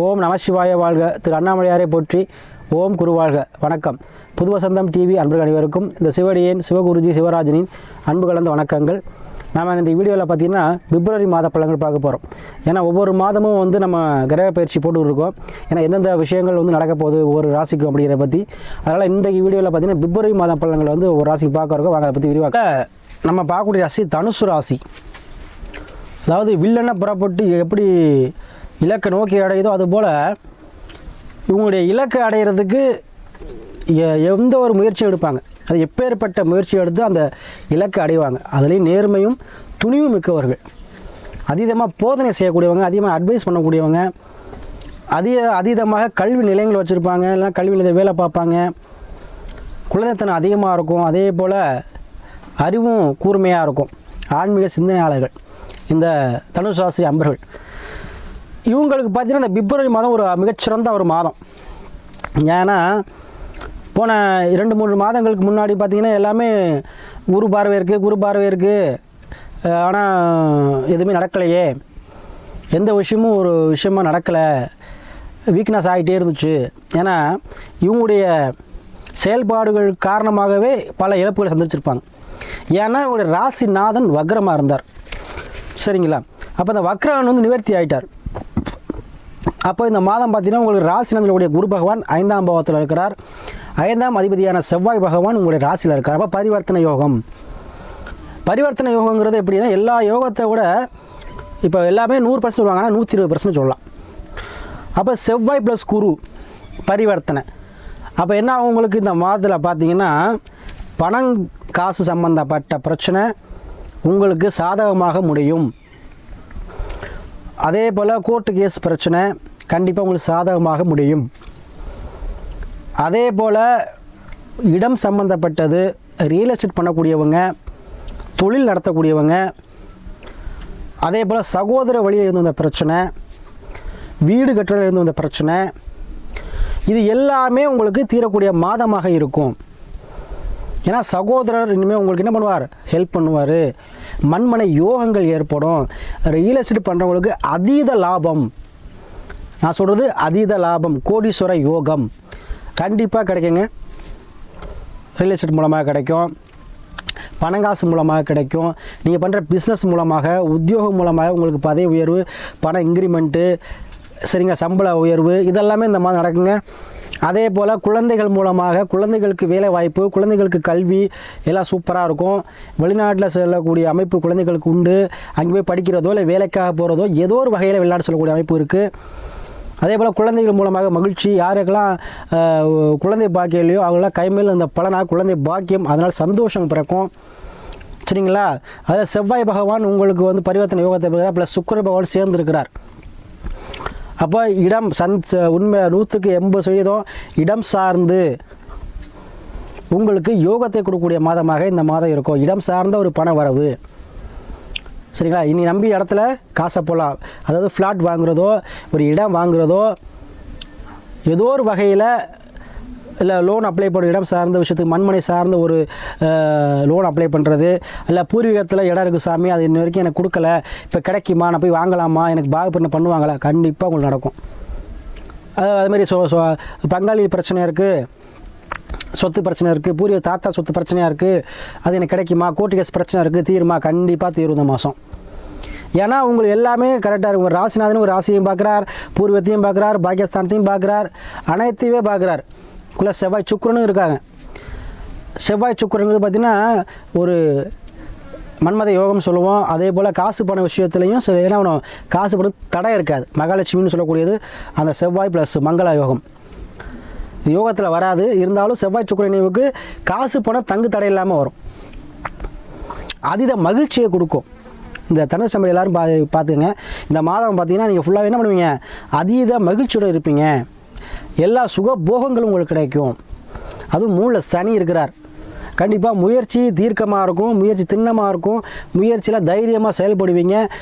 ஓம் நமசிவாய வாழ்க. திரு அண்ணாமலையாரை போற்றி. ஓம் குரு வாழ்க. வணக்கம். புது வசந்தம் டிவி அன்பர்கள் அனைவருக்கும் இந்த சிவடியேன் சிவகுருஜி சிவராஜனின் அன்பு கலந்த வணக்கங்கள். நாம் இந்த வீடியோவில் பார்த்திங்கன்னா பிப்ரவரி மாத பலன்கள் பார்க்க போகிறோம். ஏன்னா ஒவ்வொரு மாதமும் நம்ம கிரக பயிற்சி போட்டு இருக்கோம். ஏன்னா எந்தெந்த விஷயங்கள் நடக்க போகுது ஒவ்வொரு ராசிக்கும் அப்படிங்கிற பற்றி. அதனால் இந்த வீடியோவில் பார்த்திங்கன்னா பிப்ரவரி மாத பலன்கள் ஒரு ராசிக்கு பார்க்க இருக்கோம். வாங்க அதை பற்றி விரிவாக்க. நம்ம பார்க்கக்கூடிய ராசி தனுசு ராசி. அதாவது வில்லனை புறப்பட்டு எப்படி இலக்கை நோக்கி அடையுதோ அதுபோல் இவங்களுடைய இலக்கை அடைகிறதுக்கு எந்த ஒரு முயற்சியும் எடுப்பாங்க. அது எப்பேற்பட்ட முயற்சி எடுத்து அந்த இலக்கை அடைவாங்க. அதுலேயும் நேர்மையும் துணிவும் மிக்கவர்கள், அதீதமாக போதனை செய்யக்கூடியவங்க, அதிகமாக அட்வைஸ் பண்ணக்கூடியவங்க, அதீதமாக கல்வி நிலையங்கள் வச்சுருப்பாங்க, இல்லைனா கல்வி நிலைய வேலை பார்ப்பாங்க. குழந்தைத்தனம் அதிகமாக இருக்கும். அதே போல் அறிவும் கூர்மையாக இருக்கும். ஆன்மீக சிந்தனையாளர்கள் இந்த தனுசு ராசி அன்பர்கள். இவங்களுக்கு பார்த்தீங்கன்னா இந்த பிப்ரவரி மாதம் ஒரு மிகச்சிறந்த ஒரு மாதம். ஏன்னா போன 2-3 மாதங்களுக்கு முன்னாடி பார்த்திங்கன்னா எல்லாமே குரு பார்வை இருக்குது. ஆனால் எதுவுமே நடக்கலையே, எந்த விஷயமும் ஒரு விஷயமாக நடக்கலை, வீக்னஸ் ஆகிட்டே இருந்துச்சு. ஏன்னா இவங்களுடைய செயல்பாடுகள் காரணமாகவே பல இழப்புகளை சந்திச்சிருப்பாங்க. ஏன்னா இவங்களுடைய ராசிநாதன் வக்ரமாக இருந்தார். சரிங்களா? அப்போ அந்த வக்ரன் நிவர்த்தி ஆகிட்டார். அப்போ இந்த மாதம் பார்த்தீங்கன்னா உங்களுக்கு ராசிநாதனுடைய குரு பகவான் 5ஆம் பாவத்தில் இருக்கிறார். 5ஆம் அதிபதியான செவ்வாய் பகவான் உங்களுடைய ராசியில் இருக்கார். அப்போ பரிவர்த்தனை யோகம். பரிவர்த்தனை யோகங்கிறது எப்படின்னா எல்லா யோகத்தை விட இப்போ எல்லாமே 100% சொல்லுவாங்க, ஆனால் 120% சொல்லலாம். அப்போ செவ்வாய் ப்ளஸ் குரு பரிவர்த்தனை. அப்போ என்ன உங்களுக்கு இந்த மாதத்தில் பார்த்தீங்கன்னா பணம் காசு சம்பந்தப்பட்ட பிரச்சனை உங்களுக்கு சாதகமாக முடியும். அதே போல் கோர்ட்டு கேஸ் பிரச்சனை கண்டிப்பாக உங்களுக்கு சாதகமாக முடியும். அதே போல் இடம் சம்பந்தப்பட்டது, ரியல் எஸ்டேட் பண்ணக்கூடியவங்க, தொழில் நடத்தக்கூடியவங்க, அதே போல் சகோதர வழியில் இருந்து வந்த பிரச்சனை, வீடு கட்டுறதுல இருந்து வந்த பிரச்சனை, இது எல்லாமே உங்களுக்கு தீரக்கூடிய மாதமாக இருக்கும். ஏன்னா சகோதரர் இனிமேல் உங்களுக்கு என்ன பண்ணுவார், ஹெல்ப் பண்ணுவார். மண்மனை யோகங்கள் ஏற்படும். ரியல் எஸ்டேட் பண்ணுறவங்களுக்கு அதீத லாபம். நான் சொல்கிறது அதீத லாபம், கோடீஸ்வர யோகம் கண்டிப்பாக கிடைக்குங்க. ரியல் எஸ்டேட் மூலமாக கிடைக்கும், பணங்காசு மூலமாக கிடைக்கும், நீங்கள் பண்ணுற பிஸ்னஸ் மூலமாக, உத்தியோகம் மூலமாக உங்களுக்கு பதவி உயர்வு, பண இன்க்ரிமெண்ட்டு, சரிங்க, சம்பள உயர்வு, இதெல்லாமே இந்த மாதிரி நடக்குங்க. அதே போல் குழந்தைகள் மூலமாக குழந்தைகளுக்கு வேலை வாய்ப்பு, குழந்தைகளுக்கு கல்வி எல்லாம் சூப்பராக இருக்கும். வெளிநாட்டில் செல்லக்கூடிய அமைப்பு குழந்தைகளுக்கு உண்டு. அங்கே போய் படிக்கிறதோ இல்லை வேலைக்காக போகிறதோ ஏதோ ஒரு வகையில் வெளிநாடு செல்லக்கூடிய அமைப்பு இருக்குது. அதே போல் குழந்தைகள் மூலமாக மகிழ்ச்சி. யாருக்கெல்லாம் குழந்தை பாக்கியம் இல்லையோ அவங்களாம் கைமேல் அந்த பலனாக குழந்தை பாக்கியம், அதனால் சந்தோஷம் பிறக்கும். சரிங்களா? அதாவது செவ்வாய் பகவான் உங்களுக்கு பரிவர்த்தனை யோகத்தை பெறுகிறார். ப்ளஸ் சுக்கிர பகவான் சேர்ந்துருக்கிறார். அப்போ இடம் உண்மை 100% இடம் சார்ந்து உங்களுக்கு யோகத்தை கொடுக்கக்கூடிய மாதமாக இந்த மாதம் இருக்கும். இடம் சார்ந்த ஒரு பண வரவு. சரிங்களா? இனி நம்பி இடத்துல காசை போகலாம். அதாவது ஃப்ளாட் வாங்குறதோ ஒரு இடம் வாங்குறதோ ஏதோ ஒரு வகையில் இல்லை லோன் அப்ளை பண்ணுற இடம் சார்ந்த விஷயத்துக்கு, மண்மனை சார்ந்த ஒரு லோன் அப்ளை பண்ணுறது, இல்லை பூர்வீகத்தில் இடம் இருக்குது சாமி, அது இன்ன வரைக்கும் எனக்கு கொடுக்கல, இப்போ கிடைக்குமா, நான் போய் வாங்கலாமா, எனக்கு பாகு பண்ணுவாங்களா, கண்டிப்பாக உங்களுக்கு நடக்கும். அதுமாதிரி பங்காளி பிரச்சனை இருக்குது, சொத்து பிரச்சனை இருக்குது, பூர்வீக தாத்தா சொத்து பிரச்சனையாக இருக்குது, அது எனக்கு கிடைக்குமா, கோர்ட்டு கேஸ் பிரச்சனை இருக்குது, தீருமா, கண்டிப்பாக தீரும் இந்த மாதம். ஏன்னா உங்களுக்கு எல்லாமே கரெக்டாக இருக்கும். ஒரு ராசிநாதன் ஒரு ராசியையும் பார்க்குறார், பூர்வத்தையும் பார்க்குறார், பாகியஸ்தானத்தையும் பார்க்குறார், அனைத்தையுமே பார்க்குறார். குள்ள செவ்வாய் சுக்கிரனும் இருக்காங்க. செவ்வாய் சுக்கிரங்கிறது பார்த்திங்கன்னா ஒரு மன்மத யோகம் சொல்லுவோம். அதே போல் காசு பண விஷயத்துலையும் என்ன பண்ணுவோம், காசு பணம் தடை இருக்காது. மகாலட்சுமின்னு சொல்லக்கூடியது அந்த செவ்வாய் ப்ளஸ் மங்கள யோகம். இது யோகத்தில் வராது, இருந்தாலும் செவ்வாய் சுக்கிர நினைவுக்கு காசு பணம் தங்கு தடை இல்லாமல் வரும். அதீத மகிழ்ச்சியை கொடுக்கும். இந்த தனுசு சம்பளம் எல்லோரும் பார்த்துங்க. இந்த மாதம் பார்த்திங்கன்னா நீங்கள் ஃபுல்லாக என்ன பண்ணுவீங்க, அதீத மகிழ்ச்சியோடு இருப்பீங்க. எல்லா சுக போகங்களும் உங்களுக்கு கிடைக்கும். அதுவும் மூணில் சனி இருக்கிறார். கண்டிப்பாக முயற்சி தீர்க்கமாக இருக்கும், முயற்சி திண்ணமாக இருக்கும், முயற்சியில் தைரியமாக செயல்படுவீங்க.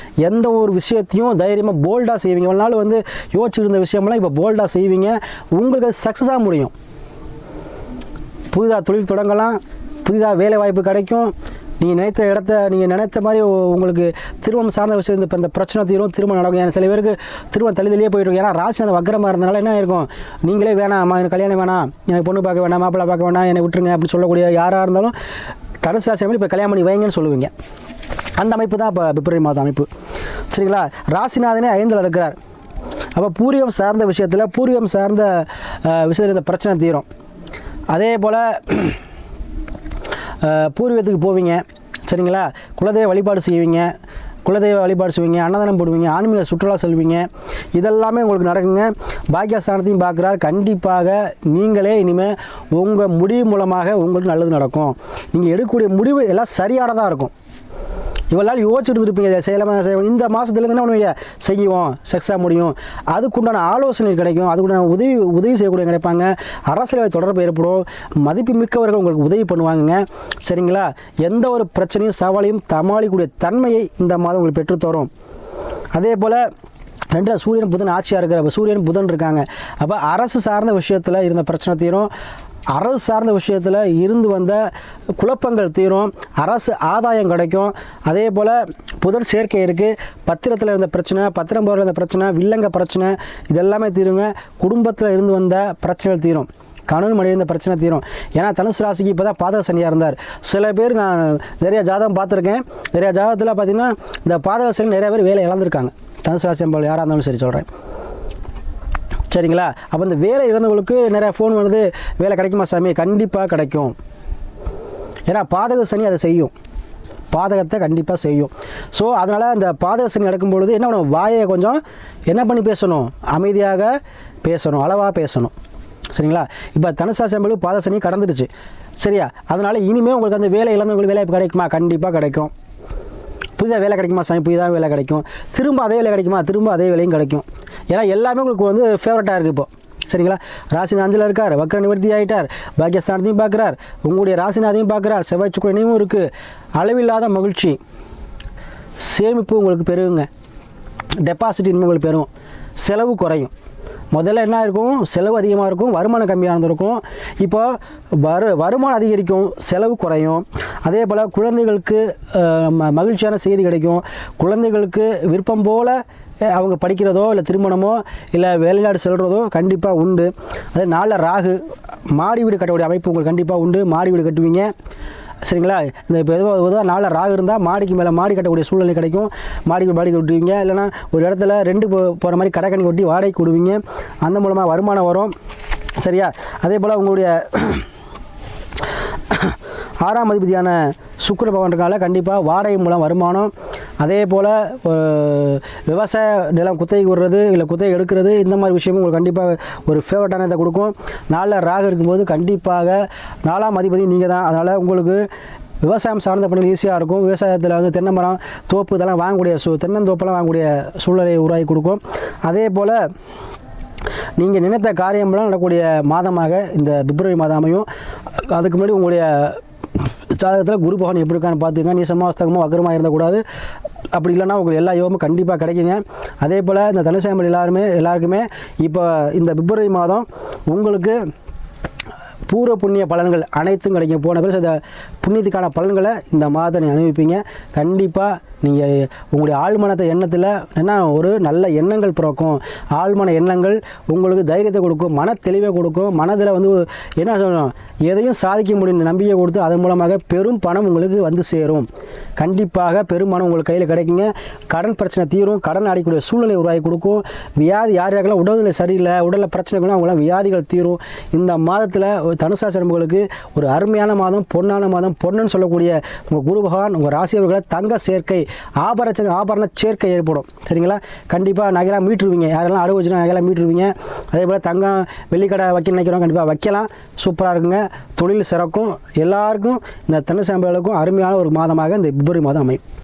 எந்த ஒரு விஷயத்தையும் தைரியமாக போல்டாக செய்வீங்க. ஒரு நாள் யோசிச்சுட்டு இருந்த விஷயமெல்லாம் இப்போ போல்டாக செய்வீங்க. உங்களுக்கு அது சக்ஸஸாக முடியும். புதிதாக தொழில் தொடங்கலாம், புதிதாக வேலை வாய்ப்பு கிடைக்கும், நீங்கள் நினைத்த இடத்த நீங்கள் நினைத்த மாதிரி உங்களுக்கு திருமணம் சார்ந்த விஷயம் இப்போ இந்த பிரச்சனை தீரும், திருமணம் நடக்கும். ஏன்னா சில பேருக்கு திருமணம் தள்ளியே போயிட்டு ஏன்னா ராசி அந்த வக்கரமாக இருந்தனால என்ன இருக்கும், நீங்களே வேணாம் எனக்கு கல்யாணம் வேணாம், எனக்கு பொண்ணு பார்க்க வேணாம், மாப்பிள்ளை பார்க்க வேணாம், என்னை விட்டுருங்க அப்படின்னு சொல்லக்கூடிய யாராக இருந்தாலும் தனுசு ராசி இப்போ கல்யாணம் பண்ணி வைங்கன்னு சொல்லுவீங்க. அந்த அமைப்பு தான் இப்போ பிப்ரவரி மாதம் அமைப்பு. சரிங்களா? ராசிநாதனே 5ல் இருக்கிறார். அப்போ பூர்வீகம் சார்ந்த விஷயத்தில் இந்த பிரச்சனை தீரும். அதே போல் பூர்வீகத்துக்கு போவீங்க. சரிங்களா? குலதெய்வ வழிபாடு செய்வீங்க, அன்னதானம் போடுவீங்க, ஆன்மீக சுற்றுலா செல்வீங்க. இதெல்லாமே உங்களுக்கு நடக்குங்க. பாக்கியஸ்தானத்தையும் பார்க்குறார். கண்டிப்பாக நீங்களே இனிமேல் உங்கள் முடிவு மூலமாக உங்களுக்கு நல்லது நடக்கும். நீங்கள் எடுக்கக்கூடிய முடிவு எல்லாம் சரியானதாக இருக்கும். இவளால் யோசிச்சுட்டு இருப்பீங்க, செய்யலாமா செய்வோம், இந்த மாதத்துலேருந்து என்ன பண்ணுவீங்க, செய்வோம், செக்ஸாக முடியும், அதுக்குண்டான ஆலோசனை கிடைக்கும், அதுக்குண்டான உதவி செய்யக்கூடிய கிடைப்பாங்க. அரசியல் தொடர்பு ஏற்படும். மதிப்பு மிக்கவர்கள் உங்களுக்கு உதவி பண்ணுவாங்க. சரிங்களா? எந்த ஒரு பிரச்சனையும் சவாலையும் சமாளிக்கக்கூடிய தன்மையை இந்த மாதம் உங்களுக்கு பெற்றுத்தரும். அதே போல் 2 சூரியன் புதன் ஆட்சியாக இருக்கிற சூரியன் புதன் இருக்காங்க. அப்போ அரசு சார்ந்த விஷயத்தில் இருந்த பிரச்சனை தீரும். அரசு சார்ந்த விஷயத்தில் இருந்து வந்த குழப்பங்கள் தீரும். அரசு ஆதாயம் கிடைக்கும். அதே போல் புதன் சேர்க்கை இருக்குது. பத்திரத்தில் இருந்த பிரச்சனை, பத்திரம் போகிற இருந்த பிரச்சனை, வில்லங்க பிரச்சனை, இதெல்லாமே தீருங்க. குடும்பத்தில் இருந்து வந்த பிரச்சனைகள் தீரும். கணவன் மனைவி இந்த பிரச்சனை தீரும். ஏன்னா தனுசு ராசிக்கு இப்போ தான் பாதக சனியாக இருந்தார். சில பேர் நான் நிறைய ஜாதகம் பார்த்துருக்கேன். நிறைய ஜாதகத்தில் பார்த்திங்கன்னா இந்த பாதக சனி நிறைய பேர் வேலை இழந்திருக்காங்க. தனுசு ராசி என்பது யாராக இருந்தாலும் சரி சொல்கிறேன். சரிங்களா? அப்போ இந்த வேலை இழந்தவங்களுக்கு நிறைய ஃபோன் வருது, வேலை கிடைக்குமா சாமி? கண்டிப்பாக கிடைக்கும். ஏன்னா பாதக சனி அதை செய்யும், பாதகத்தை கண்டிப்பாக செய்யும். ஸோ அதனால் அந்த பாதக சனி நடக்கும்பொழுது என்ன பண்ணணும், வாயை கொஞ்சம் என்ன பண்ணி பேசணும், அமைதியாக பேசணும், அளவாக பேசணும். சரிங்களா? இப்போ தனுசாசி என்பது பாதக சனி கடந்துடுச்சு. சரியா? அதனால் இனிமேல் உங்களுக்கு அந்த வேலை இழந்தவங்களுக்கு வேலை கிடைக்குமா? கண்டிப்பாக கிடைக்கும். புதிதாக வேலை கிடைக்குமா சாமி? புதிதாக வேலை கிடைக்கும். திரும்ப அதே வேலை கிடைக்குமா? திரும்ப அதே வேலையும் கிடைக்கும். ஏன்னா எல்லாமே உங்களுக்கு வந்து ஃபேவரட்டாக இருக்குது இப்போ. சரிங்களா? ராசிநாதன் 5ல் இருக்கார், வக்ர நிவர்த்தி ஆகிட்டார், பாக்கியஸ்தானத்தையும் பார்க்குறார், உங்களுடைய ராசிநாதையும் பார்க்குறார், செவ்வாய் சுக்கிர இணைவும் இருக்குது. அளவில்லாத மகிழ்ச்சி, சேமிப்பு உங்களுக்கு பெருகுங்க, டெபாசிட் இனிமேல் உங்களுக்கு பெருகும், செலவு குறையும். முதல்ல என்ன இருக்கும், செலவு அதிகமாக இருக்கும், வருமானம் கம்மியாக இருந்திருக்கும். இப்போ வருமானம் அதிகரிக்கும், செலவு குறையும். அதே போல் குழந்தைகளுக்கு மகிழ்ச்சியான செய்தி கிடைக்கும். குழந்தைகளுக்கு விருப்பம் போல் அவங்க படிக்கிறதோ இல்லை திருமணமோ இல்லை வெளிநாடு செல்கிறதோ கண்டிப்பாக உண்டு. அதே நாளில் ராகு, மாடி வீடு கட்டக்கூடிய அமைப்பு உங்களுக்கு கண்டிப்பாக உண்டு. மாடி வீடு கட்டுவீங்க. சரிங்களா? இந்த இப்போ எதுவாக நாளில் ராகு இருந்தால் மாடிக்கு மேலே மாடி கட்டக்கூடிய சூழ்நிலை கிடைக்கும். மாடிக்கு விட்டுவீங்க. இல்லைனா ஒரு இடத்துல 2 போகிற மாதிரி கடைக்கணி ஒட்டி வாடகைக்கு விடுவீங்க. அந்த மூலமாக வருமானம் வரும். சரியா? அதே போல் உங்களுடைய 6ஆம் அதிபதியான சுக்கிர பகவானுக்கால கண்டிப்பாக வாடகை மூலம் வருமானம். அதே போல் விவசாய நிலம் குத்தகை விடுறது இல்லை குத்தகை எடுக்கிறது, இந்த மாதிரி விஷயமும் உங்களுக்கு கண்டிப்பாக ஒரு ஃபேவரட்டான இதை கொடுக்கும். 4ல் ராகு இருக்கும்போது கண்டிப்பாக 4ஆம் அதிபதி நீங்கள் தான். அதனால் உங்களுக்கு விவசாயம் சார்ந்த பணிகள் ஈஸியாக இருக்கும். விவசாயத்தில் வந்து தென்னை மரம், தோப்பு இதெல்லாம் வாங்கக்கூடிய தென்னந்தோப்பெல்லாம் வாங்கக்கூடிய சூழ்நிலையை உருவாக்கி கொடுக்கும். அதே போல் நீங்கள் நினைத்த காரியம்லாம் நடக்கக்கூடிய மாதமாக இந்த பிப்ரவரி மாதம் அமையும். அதுக்கு முன்னாடி உங்களுடைய ஜாதகத்தில் குரு பகவான் எப்படி இருக்கான்னு பார்த்துங்க. நீ சமாஸ்தகமோ வக்கரமாக இருந்தக்கூடாது. அப்படி இல்லைன்னா உங்களுக்கு எல்லா யோகமும் கண்டிப்பாக கிடைக்குங்க. அதே போல் இந்த தனுசாம்பல் எல்லாருக்குமே இப்போ இந்த பிப்ரவரி மாதம் உங்களுக்கு பூர்வ புண்ணிய பலன்கள் அனைத்தும் கிடைக்கும். போன பேர் இந்த புண்ணியத்துக்கான பலன்களை இந்த மாதத்தை நீங்கள் அனுபவிப்பீங்க. கண்டிப்பாக நீங்கள் உங்களுடைய ஆழ்மனத்தை எண்ணத்தில் என்ன ஒரு நல்ல எண்ணங்கள் பிறக்கும். ஆழ்மன எண்ணங்கள் உங்களுக்கு தைரியத்தை கொடுக்கும், மன தெளிவை கொடுக்கும். மனதில் வந்து என்ன சொல்லணும், எதையும் சாதிக்க முடியும் நம்பிக்கை கொடுத்து அதன் மூலமாக பெரும் பணம் உங்களுக்கு வந்து சேரும். கண்டிப்பாக பெரும் பணம் உங்களுக்கு கையில் கிடைக்குங்க. கடன் பிரச்சனை தீரும். கடன் அடைக்கக்கூடிய சூழ்நிலை உருவாக்கி கொடுக்கும். வியாதி யாருக்கெல்லாம் உடல்நிலை சரியில்லை, உடலில் பிரச்சனைகளும் அவங்களாம் வியாதிகள் தீரும். இந்த மாதத்தில் தனுசாசி நண்பர்களுக்கு ஒரு அருமையான மாதம், பொன்னான மாதம். பொண்ணுன்னு சொல்லக்கூடிய உங்கள் குரு பகவான் உங்கள் ராசியவர்களை தங்க சேர்க்கை, ஆபரண சேர்க்கை ஏற்படும். சரிங்களா? கண்டிப்பாக நகையெல்லாம் மீட்டுருவீங்க. யாரெல்லாம் அடகு வச்சுனா நகையெல்லாம் மீட்டுருவீங்க. அதே போல் தங்கம் வெள்ளிக்கடை வைக்க நினைக்கிறோம், கண்டிப்பாக வைக்கலாம். சூப்பராக இருக்குங்க. தொழில் சிறக்கும். எல்லாருக்கும் இந்த தனுசாம்பலுக்கும் அருமையான ஒரு மாதமாக இந்த பிப்ரவரி மாதம் அமையும்.